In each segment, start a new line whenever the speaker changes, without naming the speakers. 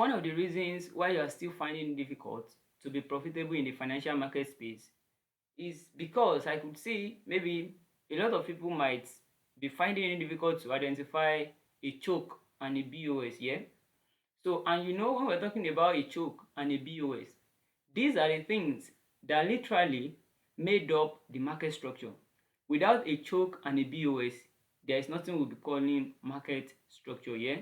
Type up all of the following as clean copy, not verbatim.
one of the reasons why you are still finding it difficult to be profitable in the financial market space is because I could see maybe a lot of people might be finding it difficult to identify a choke and a BOS, yeah? So, and you know, when we're talking about a choke and a BOS, these are the things that literally made up the market structure. Without a choke and a BOS, there is nothing we'll be calling market structure, yeah?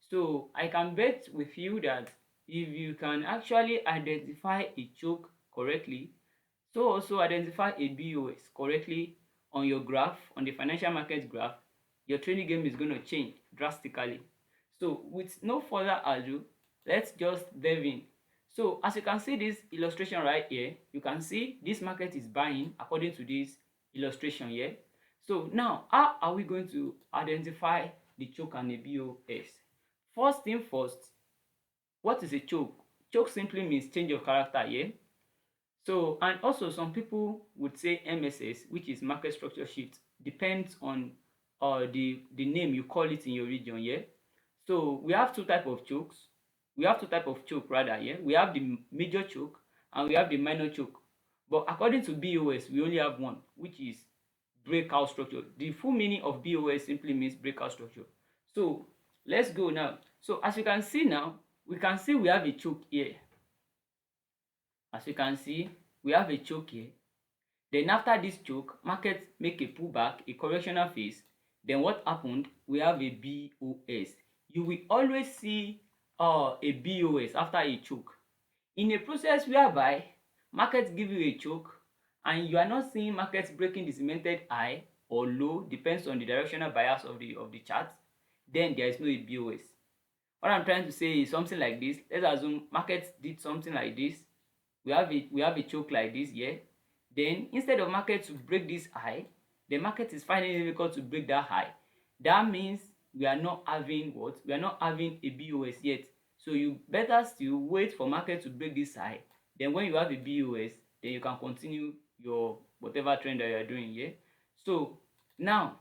So I can bet with you that if you can actually identify a choke correctly, so also identify a BOS correctly on your graph, on the financial market graph, your trading game is going to change drastically. So with no further ado, let's just delve in. So as you can see this illustration right here, you can see this market is buying according to this illustration here. So now, how are we going to identify the choke and the BOS? First thing first, what is a choke? Choke simply means change of character here. So, and also some people would say MSS, which is market structure shift, depends on the name you call it in your region, yeah. So we have two type of chokes. We have two type of choke rather, yeah. We have the major choke and we have the minor choke. But according to BOS, we only have one, which is breakout structure. The full meaning of BOS simply means breakout structure. So let's go now. So as you can see now, we can see we have a choke here. As you can see, we have a choke here. Then after this choke, market make a pullback, a correctional phase. Then what happened? We have a BOS. You will always see a BOS after a choke. In a process whereby market give you a choke and you are not seeing market breaking the cemented high or low, depends on the directional bias of the chart, then there is no BOS. What I'm trying to say is something like this. Let's assume market did something like this. We have a choke like this here. Then instead of market to break this high, the market is finding it difficult to break that high. That means we are not having what? We are not having a BOS yet. So you better still wait for market to break this high. Then when you have a BOS, then you can continue your whatever trend that you are doing here. So now,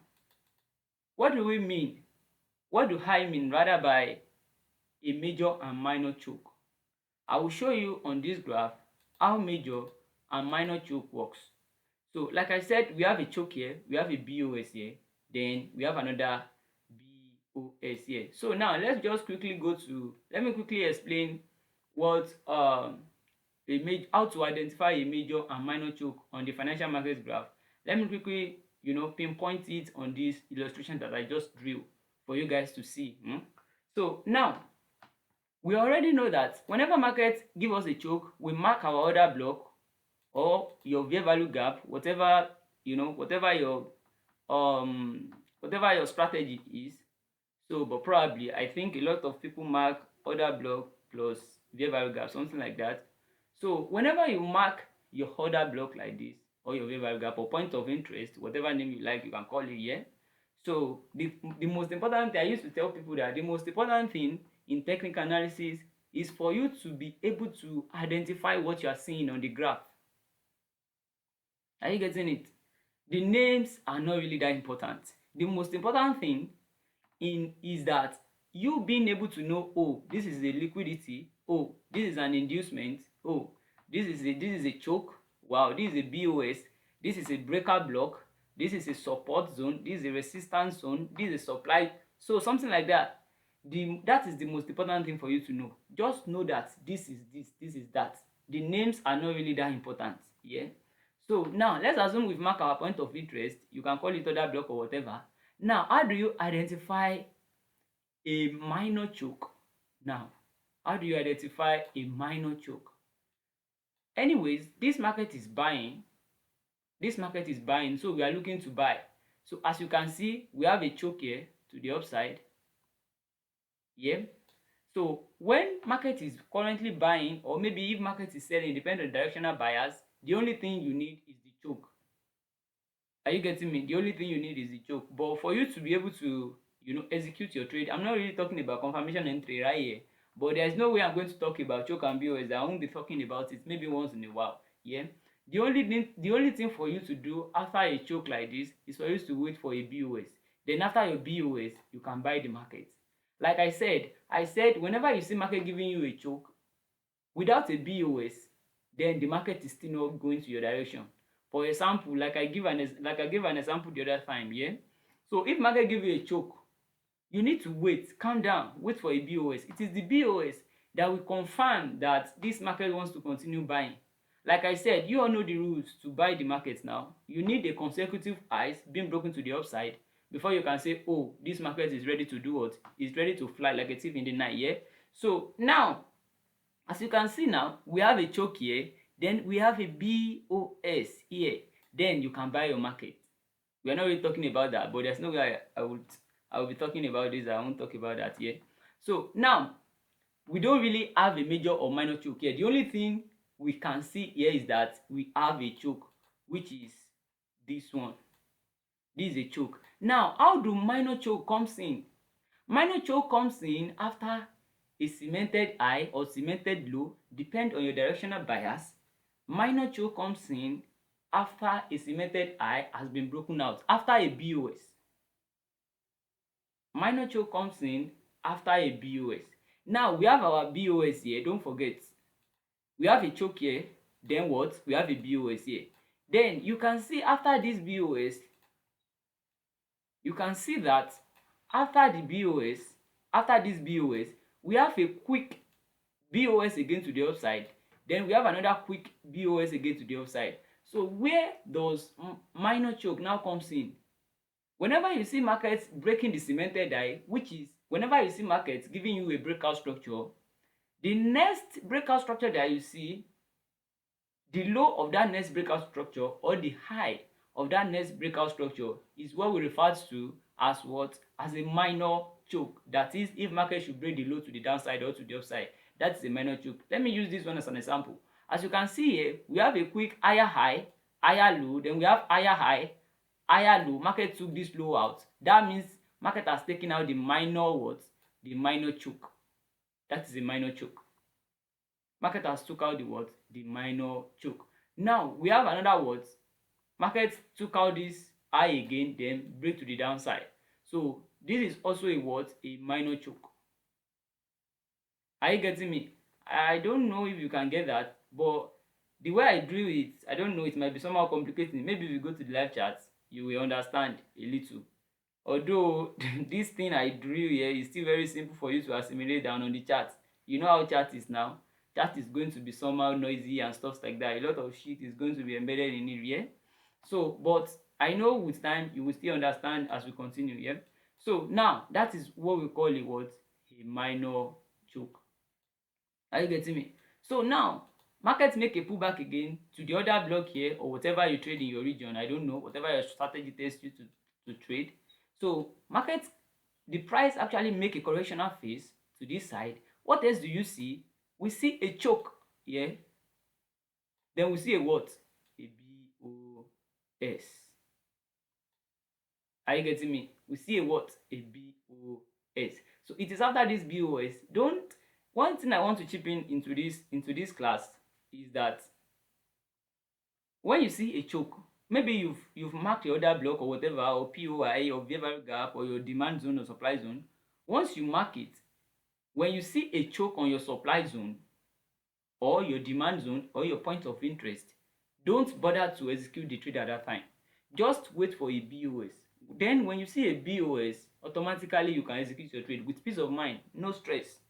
what do we mean? What do I mean rather by a major and minor choke? I will show you on this graph how major and minor choke works. So like I said, we have a choke here, we have a BOS here, then we have another BOS here. So now let's just quickly let me quickly explain what how to identify a major and minor choke on the financial market graph. Let me quickly pinpoint it on this illustration that I just drew for you guys to see. So now we already know that whenever market give us a choke, we mark our order block or your fair value gap, whatever whatever your strategy is. So but probably I think a lot of people mark order block plus fair value gap, something like that. So whenever you mark your order block like this, or your fair value gap or point of interest, whatever name you like, you can call it here. So the most important thing, I used to tell people that the most important thing in technical analysis is for you to be able to identify what you are seeing on the graph. Are you getting it? The names are not really that important. The most important thing is that you being able to know, oh, this is a liquidity, oh, this is an inducement, oh, this is a choke, wow, this is a BOS, this is a breaker block, this is a support zone, this is a resistance zone, this is a supply. So something like that. That is the most important thing for you to know. Just know that this is that. The names are not really that important. Yeah. So now let's assume we've marked our point of interest. You can call it order block or whatever. Now, how do you identify a minor choke? Now, how do you identify a minor choke? Anyways, this market is buying. This market is buying, so we are looking to buy. So as you can see, we have a choke here to the upside. Yeah. So when market is currently buying, or maybe if market is selling, depending on directional bias, the only thing you need is the choke. Are you getting me? The only thing you need is the choke. But for you to be able to, execute your trade, I'm not really talking about confirmation entry right here. But there's no way I'm going to talk about choke and BOS. I won't be talking about it maybe once in a while. Yeah. The only thing for you to do after a choke like this is for you to wait for a BOS. Then after your BOS, you can buy the market. Like I said whenever you see market giving you a choke without a BOS, then the market is still not going to your direction. For example, like I gave an example the other time, yeah. So if market give you a choke, you need to wait, calm down, wait for a BOS. It is the BOS that will confirm that this market wants to continue buying. Like I said, you all know the rules to buy the market now. You need a consecutive highs being broken to the upside before you can say, oh, this market is ready to do what? It's ready to fly like a thief in the night, yeah? So now, as you can see now, we have a choke here, then we have a BOS here. Then you can buy your market. We are not really talking about that, but there's no way I will be talking about this. I won't talk about that here. So now we don't really have a major or minor choke here. The only thing we can see here is that we have a choke, which is this one. This is a choke. Now, how do minor choke comes in? Minor choke comes in after a cemented high or cemented low, depend on your directional bias. Minor choke comes in after a cemented high has been broken out, after a BOS. Minor choke comes in after a BOS. Now we have our BOS here, don't forget. We have a choke here, then what? We have a BOS here. Then you can see after this BOS, you can see that after the BOS, after this BOS, we have a quick BOS again to the upside. Then we have another quick BOS again to the upside. So where does minor choke now comes in? Whenever you see markets breaking the cemented high, which is whenever you see markets giving you a breakout structure, the next breakout structure that you see, the low of that next breakout structure or the high of that next breakout structure is what we refer to as what? As a minor choke. That is, if market should break the low to the downside or to the upside, that is a minor choke. Let me use this one as an example. As you can see here, we have a quick higher high, higher low, then we have higher high, higher low. Market took this low out. That means market has taken out the minor what? The minor choke. That is a minor choke. Market has took out the what? The minor choke. Now we have another what? Market took out this high again, then break to the downside. So this is also a what? A minor choke. Are you getting me? I don't know if you can get that, but the way I drew it, I don't know, it might be somehow complicating. Maybe if you go to the live chat, you will understand a little. Although this thing I drew here is still very simple for you to assimilate down on the chat. You know how chat is now. Chat is going to be somehow noisy and stuff like that. A lot of shit is going to be embedded in it, yeah? So, but I know with time you will still understand as we continue, yeah? So now that is what we call a what? A minor choke. Are you getting me? So now markets make a pullback again to the other block here, or whatever you trade in your region. I don't know, whatever your strategy tells you to trade. So markets, the price actually make a correctional phase to this side. What else do you see? We see a choke here. Then we see a what? A BOS. Are you getting me? We see a what? A BOS. So it is after this BOS. One thing I want to chip in into this class is that when you see a choke, maybe you've marked your order block or whatever, or POI or behavioral gap or your demand zone or supply zone. Once you mark it, when you see a choke on your supply zone or your demand zone or your point of interest, don't bother to execute the trade at that time. Just wait for a BOS. Then when you see a BOS, automatically you can execute your trade with peace of mind, no stress.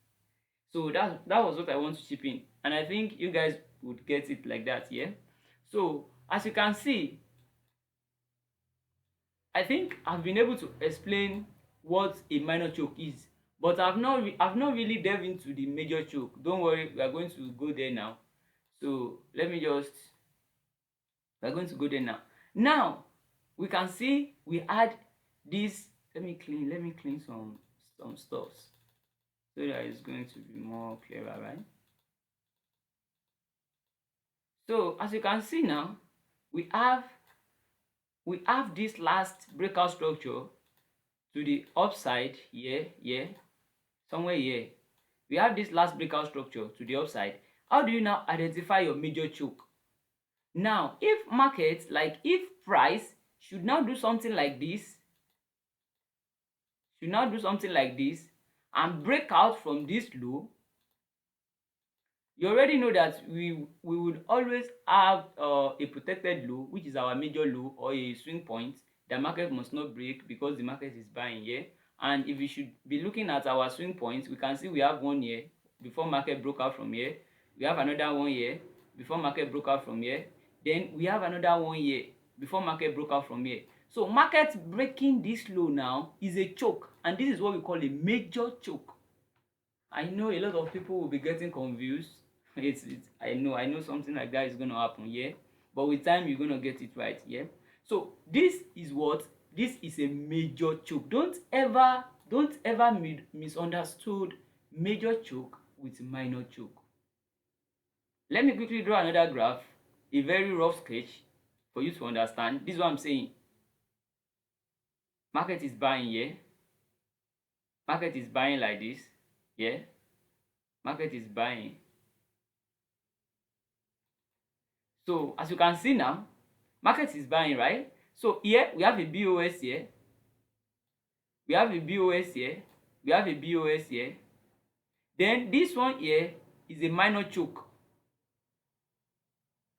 So that was what I want to chip in, and I think you guys would get it like that, yeah? So as you can see, I think I've been able to explain what a minor choke is, but I've not really delved into the major choke. Don't worry, we are going to go there now. So we're going to go there now. Now we can see we add this. Let me clean some stuffs so that it's going to be more clearer, right? So as you can see now, we have this last breakout structure to the upside here, somewhere here. We have this last breakout structure to the upside. How do you now identify your major choke? Now, if markets, like if price should now do something like this, and break out from this low, you already know that we would always have a protected low, which is our major low or a swing point the market must not break because the market is buying here. And if we should be looking at our swing points, we can see we have one here before market broke out from here, we have another one here before market broke out from here, then we have another one here before market broke out from here. So market breaking this low now is a choke, and this is what we call a major choke. I know a lot of people will be getting confused. I know something like that is going to happen, yeah. But with time, you're going to get it right, yeah. So this is what, this is a major choke. Don't ever misunderstood major choke with minor choke. Let me quickly draw another graph, a very rough sketch for you to understand. This is what I'm saying. Market is buying here. Market is buying like this, yeah. Market is buying. So as you can see now, market is buying, right? So here we have a BOS here, we have a BOS here, we have a BOS here. Then this one here is a minor choke.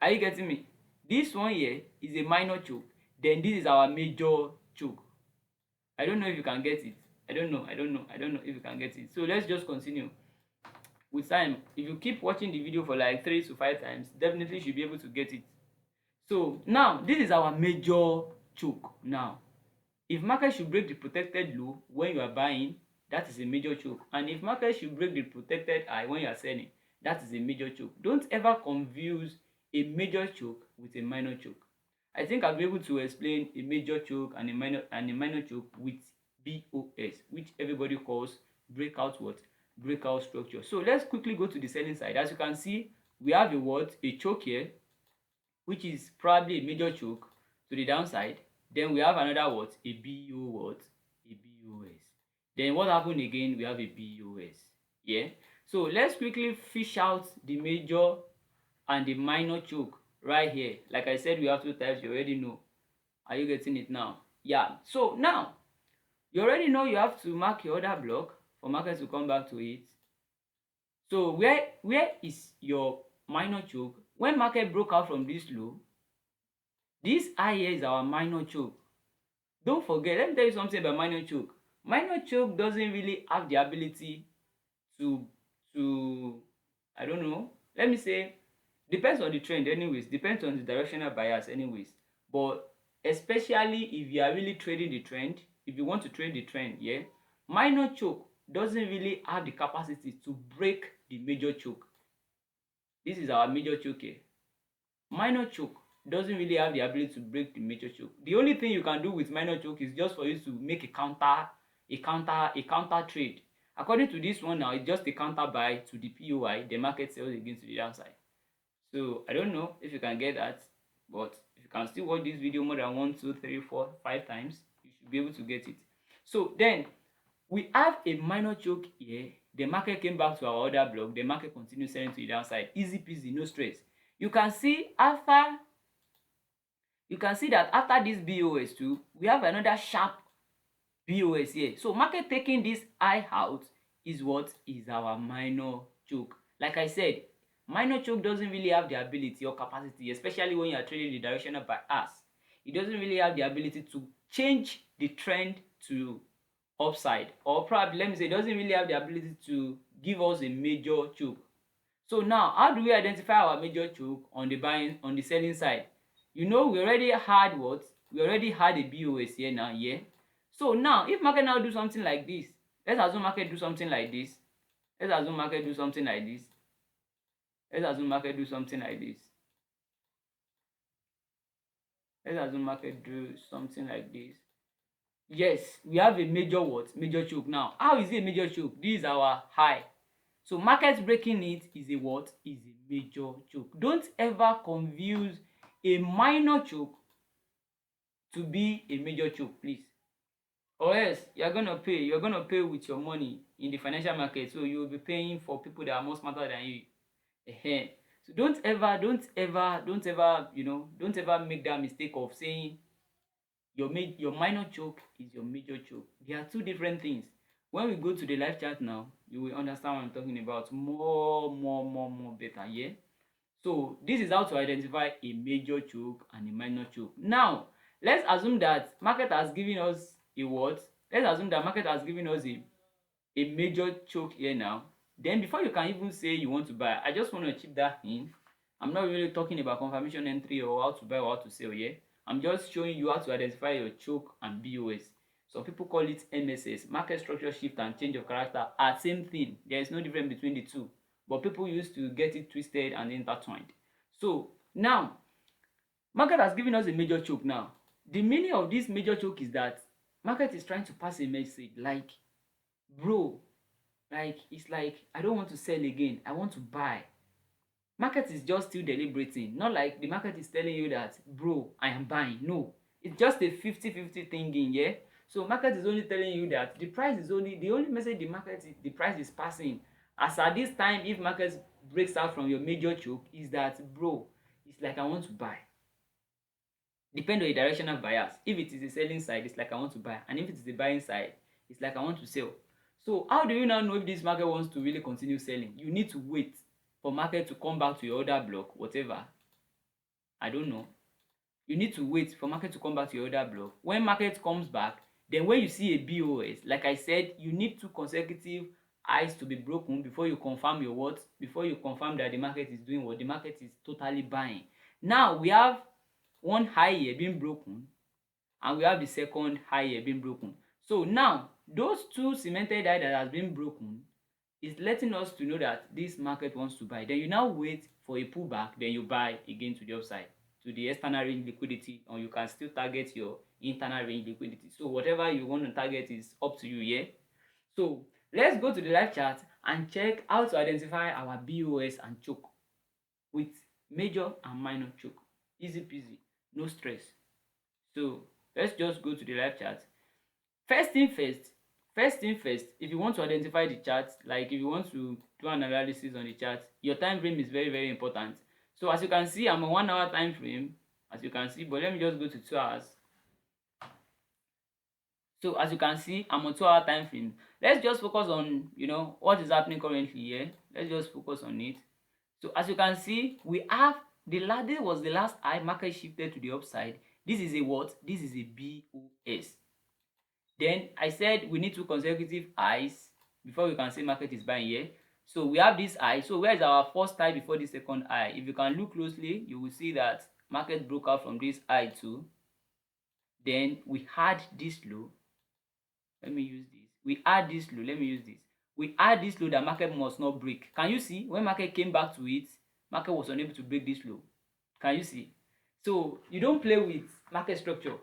Are you getting me? This one here is a minor choke. Then this is our major choke. I don't know if you can get it. I don't know if you can get it. So let's just continue. With time, if you keep watching the video for like 3 to 5 times, definitely you should be able to get it. So now this is our major choke. Now if market should break the protected low when you are buying, that is a major choke. And if market should break the protected high when you are selling, that is a major choke. Don't ever confuse a major choke with a minor choke. I think I'll be able to explain a major choke and a minor choke with BOS, which everybody calls breakout what? Breakout structure. So let's quickly go to the selling side. As you can see, we have a what? A choke here, which is probably a major choke to the downside. Then we have another what? A BO what? A BOS. Then what happened again? We have a BOS. Yeah. So let's quickly fish out the major and the minor choke right here. Like I said, we have two types. You already know. Are you getting it now? Yeah. So now you already know you have to mark your order block for market to come back to it. So where is your minor choke? When market broke out from this low, this high here is our minor choke. Don't forget, let me tell you something about minor choke. Minor choke doesn't really have the ability to I don't know, let me say, depends on the trend anyways, depends on the directional bias anyways. But especially if you are really trading the trend, if you want to trade the trend, yeah, minor choke doesn't really have the capacity to break the major choke. This is our major choke here. Minor choke doesn't really have the ability to break the major choke. The only thing you can do with minor choke is just for you to make a counter trade. According to this one now, it's just a counter buy to the POI, the market sells again to the downside. So I don't know if you can get that, but if you can still watch this video more than 1, 2, 3, 4, 5 times, you should be able to get it. So then we have a minor choke here. The market came back to our order block. The market continued selling to the downside. Easy peasy, no stress. You can see that after this BOS too, we have another sharp BOS here. So market taking this high out is what is our minor choke. Like I said, minor choke doesn't really have the ability or capacity, especially when you are trading the directional bias. It doesn't really have the ability to change the trend to upside, or probably let me say, it doesn't really have the ability to give us a major choke. So now, how do we identify our major choke on the selling side? You know, we already had what? We already had a BOS here now, yeah. So now, if market now do something like this, let's assume market do something like this. Let's assume market do something like this. Let's assume market do something like this. Let's assume market do something like this. Yes, we have a major what? Major choke. Now, how is it a major choke? This is our high. So market breaking it is a what? Is a major choke. Don't ever confuse a minor choke to be a major choke, please. Or else you're gonna pay with your money in the financial market. So you'll be paying for people that are more smarter than you. So don't ever, don't ever make that mistake of saying your minor choke is your major choke. They are two different things. When we go to the live chart now, you will understand what I'm talking about more better, yeah? So this is how to identify a major choke and a minor choke. Now, let's assume that market has given us a what? Let's assume that market has given us a major choke here now. Then before you can even say you want to buy, I just want to chip that in. I'm not really talking about confirmation entry or how to buy or how to sell here. I'm just showing you how to identify your choke and BOS. Some people call it MSS, market structure shift and change of character, are same thing. There is no difference between the two, but people used to get it twisted and intertwined. So now, market has given us a major choke now. The meaning of this major choke is that market is trying to pass a message like, bro, like it's like I don't want to sell again, I want to buy. Market is just still deliberating, not like the market is telling you that, bro, I am buying. No, it's just a 50-50 thinking, yeah? So market is only telling you that the price is only, the only message the price is passing as at this time, if market breaks out from your major choke, is that, bro, it's like I want to buy. Depend on the directional bias. If it is the selling side, it's like I want to buy, and if it is the buying side, it's like I want to sell. So how do you now know if this market wants to really continue selling? You need to wait for market to come back to your order block, whatever, I don't know. You need to wait for market to come back to your order block. When market comes back, then when you see a BOS, like I said, you need 2 consecutive highs to be broken before you confirm your what, before you confirm that the market is doing what, the market is totally buying. Now we have one high here being broken, and we have the second high here being broken. So now those two cemented high that has been broken is letting us to know that this market wants to buy. Then you now wait for a pullback, then you buy again to the upside, to the external range liquidity, or you can still target your internal range liquidity. So whatever you want to target is up to you, yeah? So let's go to the live chart and check how to identify our BOS and choke with major and minor choke. Easy peasy, no stress. So let's just go to the live chart. First thing first, if you want to identify the chart, like if you want to do an analysis on the chart, your time frame is very important. So as you can see, I'm on 1 hour time frame, as you can see, but let me just go to 2 hours. So as you can see, I'm on 2 hour time frame. Let's just focus on, what is happening currently here. Let's just focus on it. So as you can see, we have this was the last high, market shifted to the upside. This is a what? This is a BOS. Then I said we need 2 consecutive highs before we can say market is buying here. So we have this high. So where is our first high before the second high? If you can look closely, you will see that market broke out from this high too. Then we had this low. Let me use this. We had this low. Let me use this. We had this low that market must not break. Can you see? When market came back to it, market was unable to break this low. Can you see? So you don't play with market structure.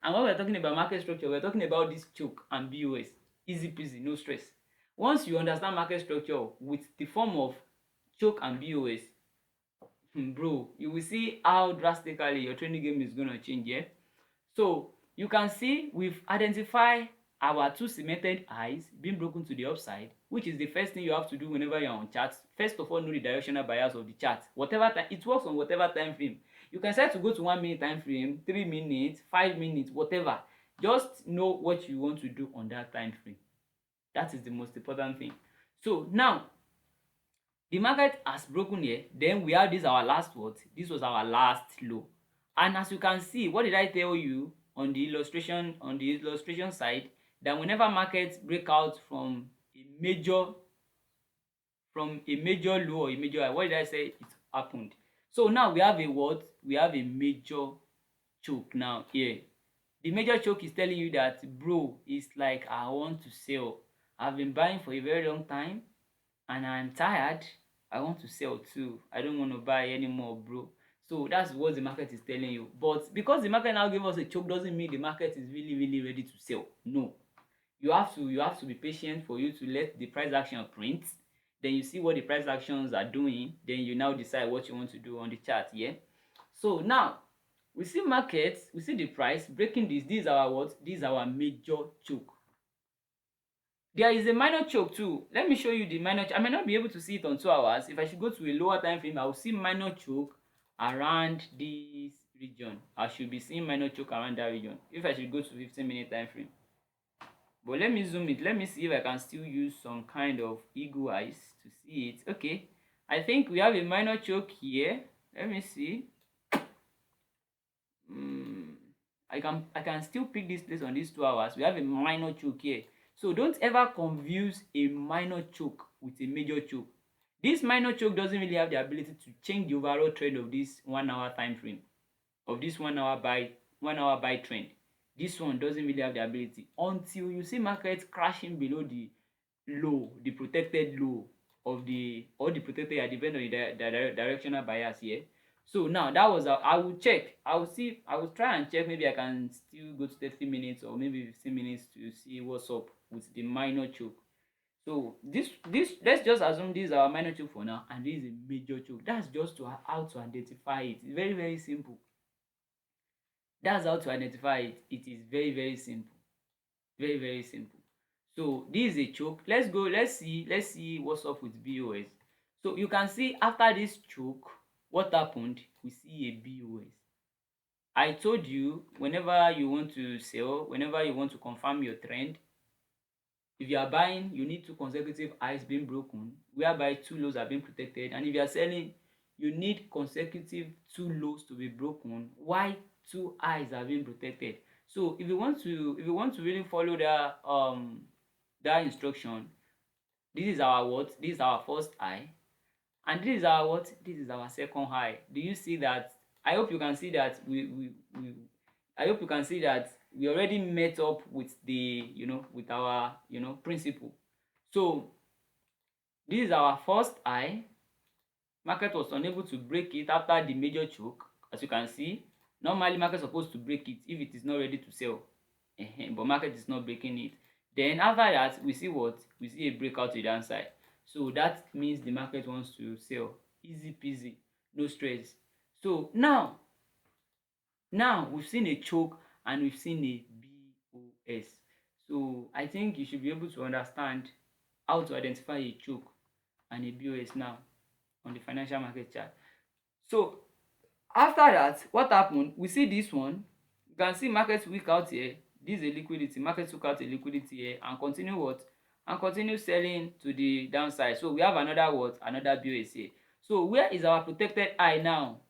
And when we're talking about market structure, we're talking about this choke and BOS. Easy peasy, no stress. Once you understand market structure with the form of choke and BOS, bro, you will see how drastically your trading game is going to change, yeah? So you can see we've identified our 2 cemented highs being broken to the upside, which is the first thing you have to do whenever you're on charts. First of all, know the directional bias of the chart. Whatever time, it works on whatever time frame. You can start to go to 1 minute time frame, 3 minutes, 5 minutes, whatever. Just know what you want to do on that time frame. That is the most important thing. So now, the market has broken here. Then we have this our last what? This was our last low. And as you can see, what did I tell you on the illustration side? That whenever markets break out from a major low or a major high, what did I say it happened? So now we have a what? We have a major choke now here. The major choke is telling you that, bro, it's like I want to sell. I've been buying for a very long time and I'm tired. I want to sell too. I don't want to buy anymore, bro. So that's what the market is telling you. But because the market now gave us a choke doesn't mean the market is really ready to sell. No. You have to be patient for you to let the price action print. Then you see what the price actions are doing. Then you now decide what you want to do on the chart, yeah? So now we see markets, we see the price breaking this. This is our what? This is our major choke. There is a minor choke too. Let me show you the minor choke. I may not be able to see it on 2 hours. If I should go to a lower time frame, I will see minor choke around this region. I should be seeing minor choke around that region if I should go to 15-minute time frame. But let me zoom it. Let me see if I can still use some kind of eagle eyes to see it. Okay, I think we have a minor choke here. Let me see. I can still pick this place on these 2 hours. We have a minor choke here. So don't ever confuse a minor choke with a major choke. This minor choke doesn't really have the ability to change the overall trend of this 1 hour time frame, of this 1 hour buy trend. This one doesn't really have the ability until you see market crashing below the low, the protected low of the, or the protected at the end of the directional bias here. So now that was I will check. I will see. I will try and check. Maybe I can still go to 30 minutes or maybe 15 minutes to see what's up with the minor choke. So this let's just assume this is our minor choke for now, and this is a major choke. That's just how to identify it. It's very, very simple. That's how to identify it. It is very, very simple. Very, very simple. So this is a choke. Let's see what's up with BOS. So you can see after this choke, what happened? We see a BOS. I told you, whenever you want to sell, whenever you want to confirm your trend, if you are buying, you need 2 consecutive highs being broken, whereby 2 lows are being protected. And if you are selling, you need consecutive 2 lows to be broken while 2 highs are being protected. So if you want to really follow that instruction, this is our what? This is our first high, and this is our what? This is our second high. Do you see that? I hope you can see that I hope you can see that we already met up with the, with our, principle. So this is our first high. Market was unable to break it after the major choke. As you can see, normally market is supposed to break it if it is not ready to sell, but market is not breaking it. Then after that, we see what? We see a breakout to the downside. So that means the market wants to sell. Easy peasy, no stress. So now we've seen a choke and we've seen a BOS. So I think you should be able to understand how to identify a choke and a BOS now on the financial market chart. So after that, what happened? We see this one. You can see market weak out here. This is a liquidity. Market took out a liquidity here and continue what? And continue selling to the downside. So we have another what? Another BOS here. So where is our protected high now?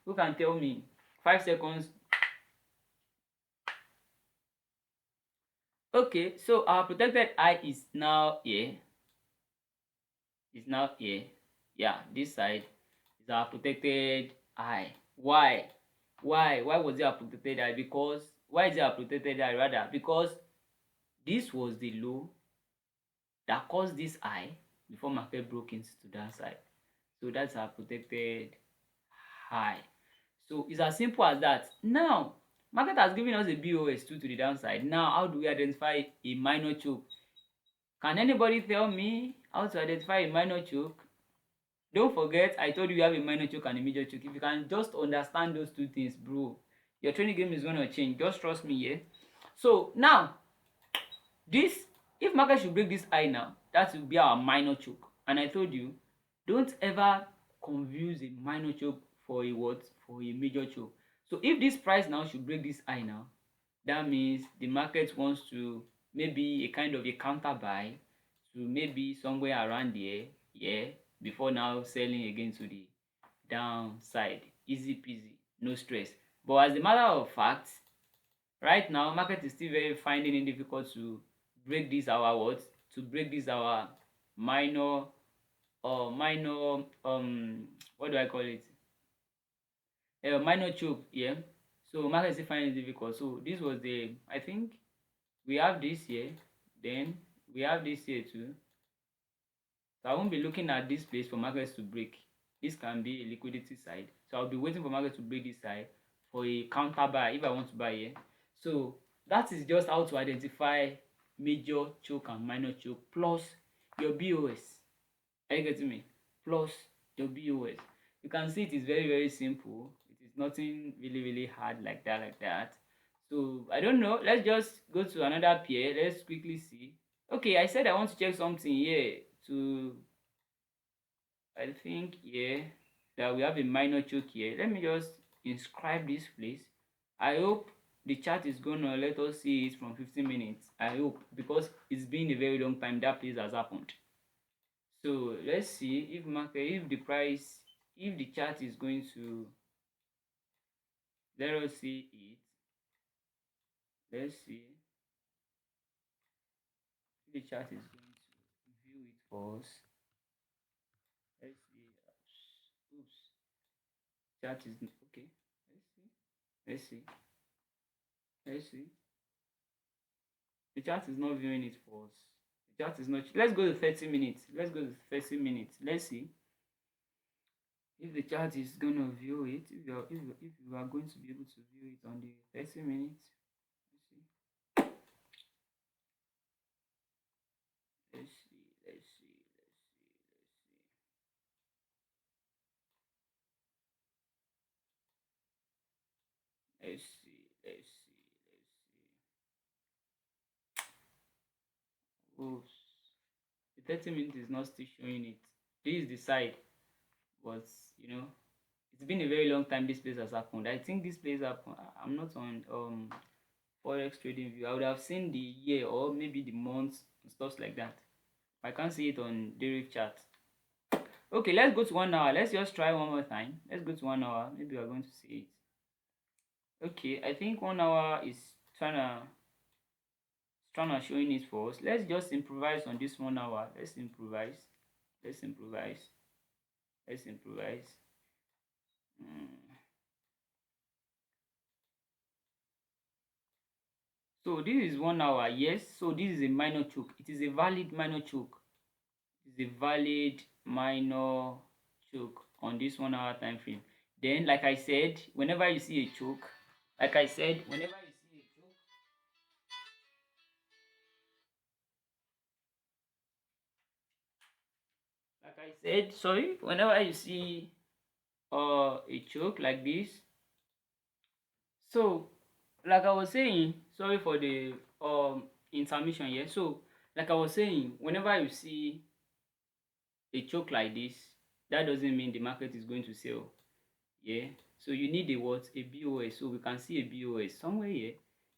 Who can tell me? 5 seconds. Okay, so our protected high is now here. Is now here. Yeah, this side is our protected high. Why was it our protected high? Because why is it our protected high rather? Because this was the low that caused this high before market broke into downside. So that's our protected high. So it's as simple as that. Now market has given us a BOS 2 to the downside. Now how do we identify a minor choke? Can anybody tell me how to identify a minor choke? Don't forget, I told you you have a minor choke and a major choke. If you can just understand those 2 things, bro, your training game is going to change. Just trust me here. So now, if market should break this high now, that will be our minor choke. And I told you, don't ever confuse a minor choke for a what? For a major choke. So if this price now should break this high now, that means the market wants to maybe a kind of a counter buy to maybe somewhere around there, yeah, before now selling again to the downside. Easy peasy, no stress. But as a matter of fact, right now market is still very finding it difficult to break this our what? To break this our minor what do I call it? Minor choke, yeah. So market is still finding it difficult. So this was the, I think we have this here, then we have this here too. So I won't be looking at this place for markets to break. This can be a liquidity side. So I'll be waiting for market to break this side for a counter buy if I want to buy here. So that is just how to identify major choke and minor choke plus your BOS. Are you getting me? Plus your BOS. You can see it is very, very simple. It is nothing really, really hard like that. So I don't know. Let's just go to another pair. Let's quickly see. Okay, I said I want to check something here to, I think here that we have a minor choke here. Let me just inscribe this place. I hope the chart is gonna let us see it from 15 minutes. I hope, because it's been a very long time that place has happened. So let's see if if the price, if the chart is going to, let us see it. Let's see if the chart is going to view it for us. Let's see. Oops. Chart is okay. Let's see. Let's see. Let's see. The chart is not viewing it for us. The chart is not. Let's go to 30 minutes. Let's go to 30 minutes. Let's see if the chart is gonna view it. If you are going to be able to view it on the 30 minutes. Let's see. Let's see. Let's see. Let's see. Let's see. Oops. The 30 minutes is not still showing it. This is the side, but it's been a very long time this place has happened. I think this place happened. I'm not on Forex trading view. I would have seen the year or maybe the months and stuff like that. I can't see it on daily chart. Okay, let's go to 1 hour. Let's just try one more time. Let's go to 1 hour. Maybe we are going to see it. Okay, I think 1 hour is trying to showing it for us. Let's just improvise on this 1 hour. Let's improvise. Let's improvise. Let's improvise. So this is 1 hour. Yes, so this is a minor choke. It is a valid minor choke. It is a valid minor choke on this 1 hour time frame. Then, like I said, whenever you see a choke, like I said, whenever you see a choke, like I said, sorry, whenever you see a choke like this, so like I was saying, sorry for the intermission here. So like I was saying, whenever you see a choke like this, that doesn't mean the market is going to sell. Yeah, so you need a what? A BOS. So we can see a BOS somewhere here.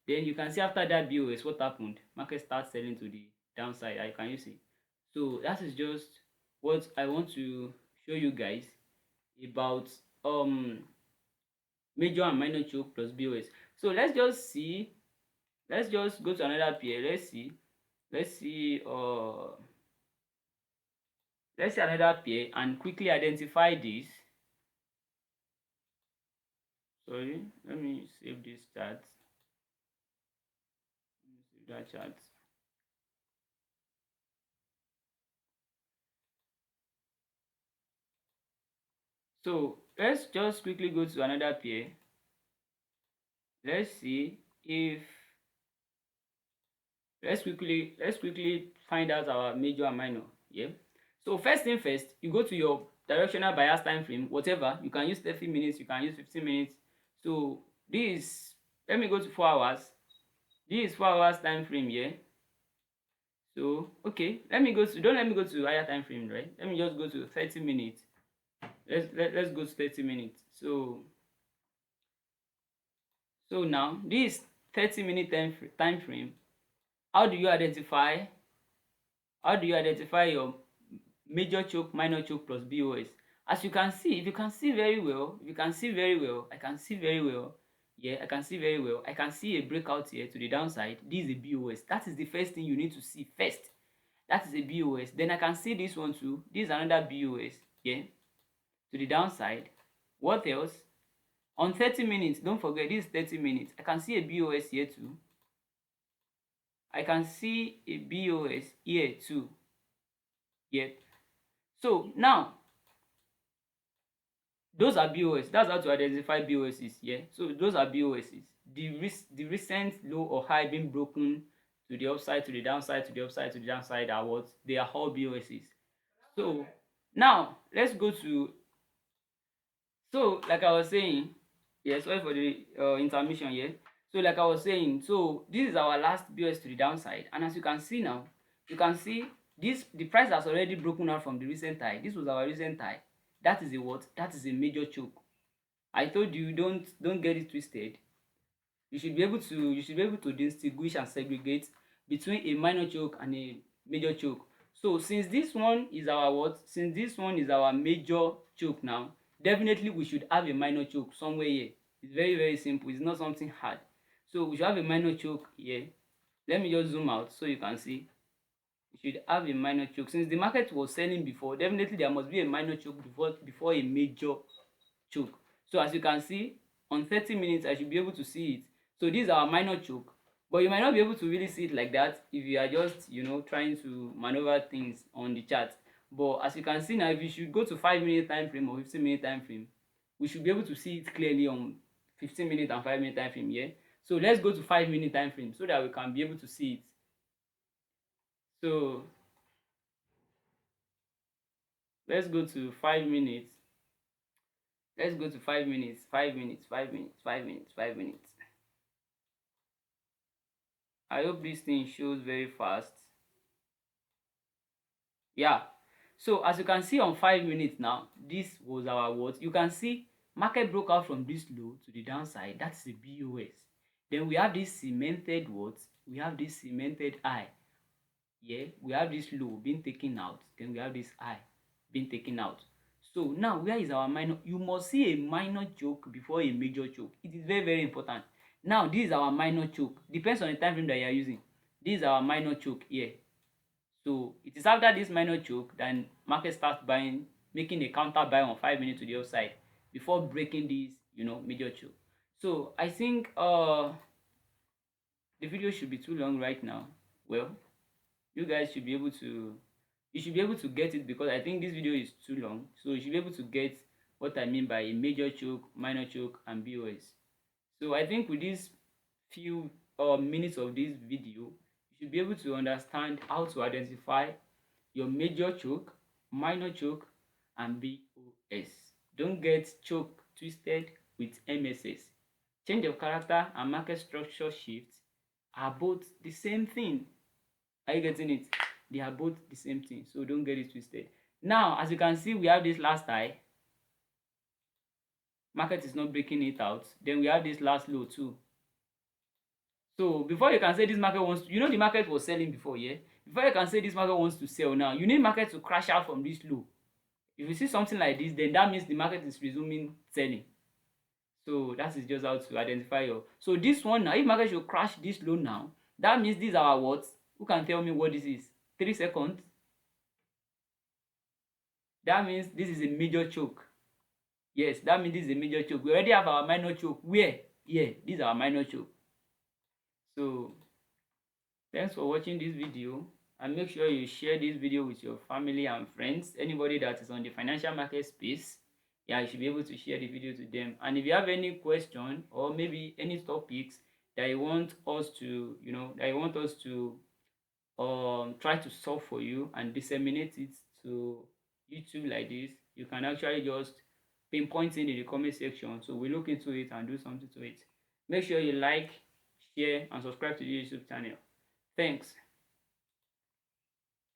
Then you can see after that BOS what happened. Market starts selling to the downside. Can you see? So that is just what I want to show you guys about major and minor choke plus BOS. So let's just see. Let's just go to another pair. Let's see. Let's see. Let's see another pair and quickly identify this. Sorry, let me save this chart. Let me save that chart. So let's just quickly go to another pair. Let's see if let's quickly find out our major and minor. Yeah. So first thing first, you go to your directional bias time frame, whatever. You can use 30 minutes, you can use 15 minutes. So this, let me go to 4 hours. This is 4 hours time frame here. So okay, don't let me go to higher time frame, right? Let me just go to 30 minutes. Let's go to 30 minutes. So now this 30-minute time frame, how do you identify your major choke, minor choke plus BOS? As you can see, if you can see very well, I can see very well. Yeah, I can see very well. I can see a breakout here to the downside. This is a BOS. That is the first thing you need to see first. That is a BOS. Then I can see this one too. This is another BOS. Yeah, to the downside. What else? On 30 minutes, don't forget this is 30 minutes. I can see a BOS here too. I can see a BOS here too. Yeah. So now those are BOS. That's how to identify BOSs. Yeah. So those are BOSs. The recent low or high being broken to the upside, to the downside, to the upside, to the downside are what? They are all BOSs. So now let's go to, so like I was saying, yeah, sorry for the intermission here. So like I was saying, so this is our last BOS to the downside, and as you can see now, you can see this, the price has already broken out from the recent high. This was our recent high. That is a what? That is a major choke. I told you, don't get it twisted. you should be able to distinguish and segregate between a minor choke and a major choke. So since this one is our since this one is our major choke now, definitely we should have a minor choke somewhere here. It's very, very simple. It's not something hard. So we should have a minor choke here. Let me just zoom out so you can see. You should have a minor choke. Since the market was selling before, definitely there must be a minor choke before a major choke. So as you can see, on 30 minutes I should be able to see it. So this is our minor choke, but you might not be able to really see it like that if you are just trying to maneuver things on the chart. But as you can see now, if you should go to 5 minute time frame or 15 minute time frame, we should be able to see it clearly on 15 minute and 5 minute time frame. Yeah, so let's go to 5 minute time frame so that we can be able to see it. So let's go to 5 minutes. Let's go to 5 minutes, 5 minutes, 5 minutes, 5 minutes, 5 minutes. I hope this thing shows very fast. Yeah, so as you can see on 5 minutes now, this was our what you can see. Market broke out from this low to the downside. That's the BOS. Then we have this cemented what we have this cemented high. Yeah, we have this low being taken out, then we have this high being taken out. So now where is our minor? You must see a minor choke before a major choke. It is very, very important. Now this is our minor choke. Depends on the time frame that you are using. This is our minor choke here. So it is after this minor choke then market starts buying, making a counter buy on 5 minutes to the upside before breaking this major choke. So I think the video should be too long right now. Well, you guys should be able to get it, because I think this video is too long. So you should be able to get what I mean by a major choke, minor choke, and BOS. So I think with these few minutes of this video, you should be able to understand how to identify your major choke, minor choke, and BOS. Don't get choke twisted with MSS. Change of character and market structure shifts are both the same thing. Are you getting it? They are both the same thing, so don't get it twisted. Now as you can see, we have this last high. Market is not breaking it out. Then we have this last low too. So before you can say this market wants to, the market was selling before, yeah? Before you can say this market wants to sell now, you need market to crash out from this low. If you see something like this, then that means the market is resuming selling. So that is just how to identify your. So this one now, if market should crash this low now, that means these are our what? Who can tell me what this is? 3 seconds. That means this is a major choke. Yes, that means this is a major choke. We already have our minor choke. Where? Here, this is our minor choke. So thanks for watching this video, and make sure you share this video with your family and friends. Anybody that is on the financial market space, yeah, you should be able to share the video to them. And if you have any question or maybe any topics that you want us to try to solve for you and disseminate it to YouTube like this, you can actually just pinpoint it in the comment section, so we look into it and do something to it. Make sure you like, share, and subscribe to the YouTube channel. Thanks.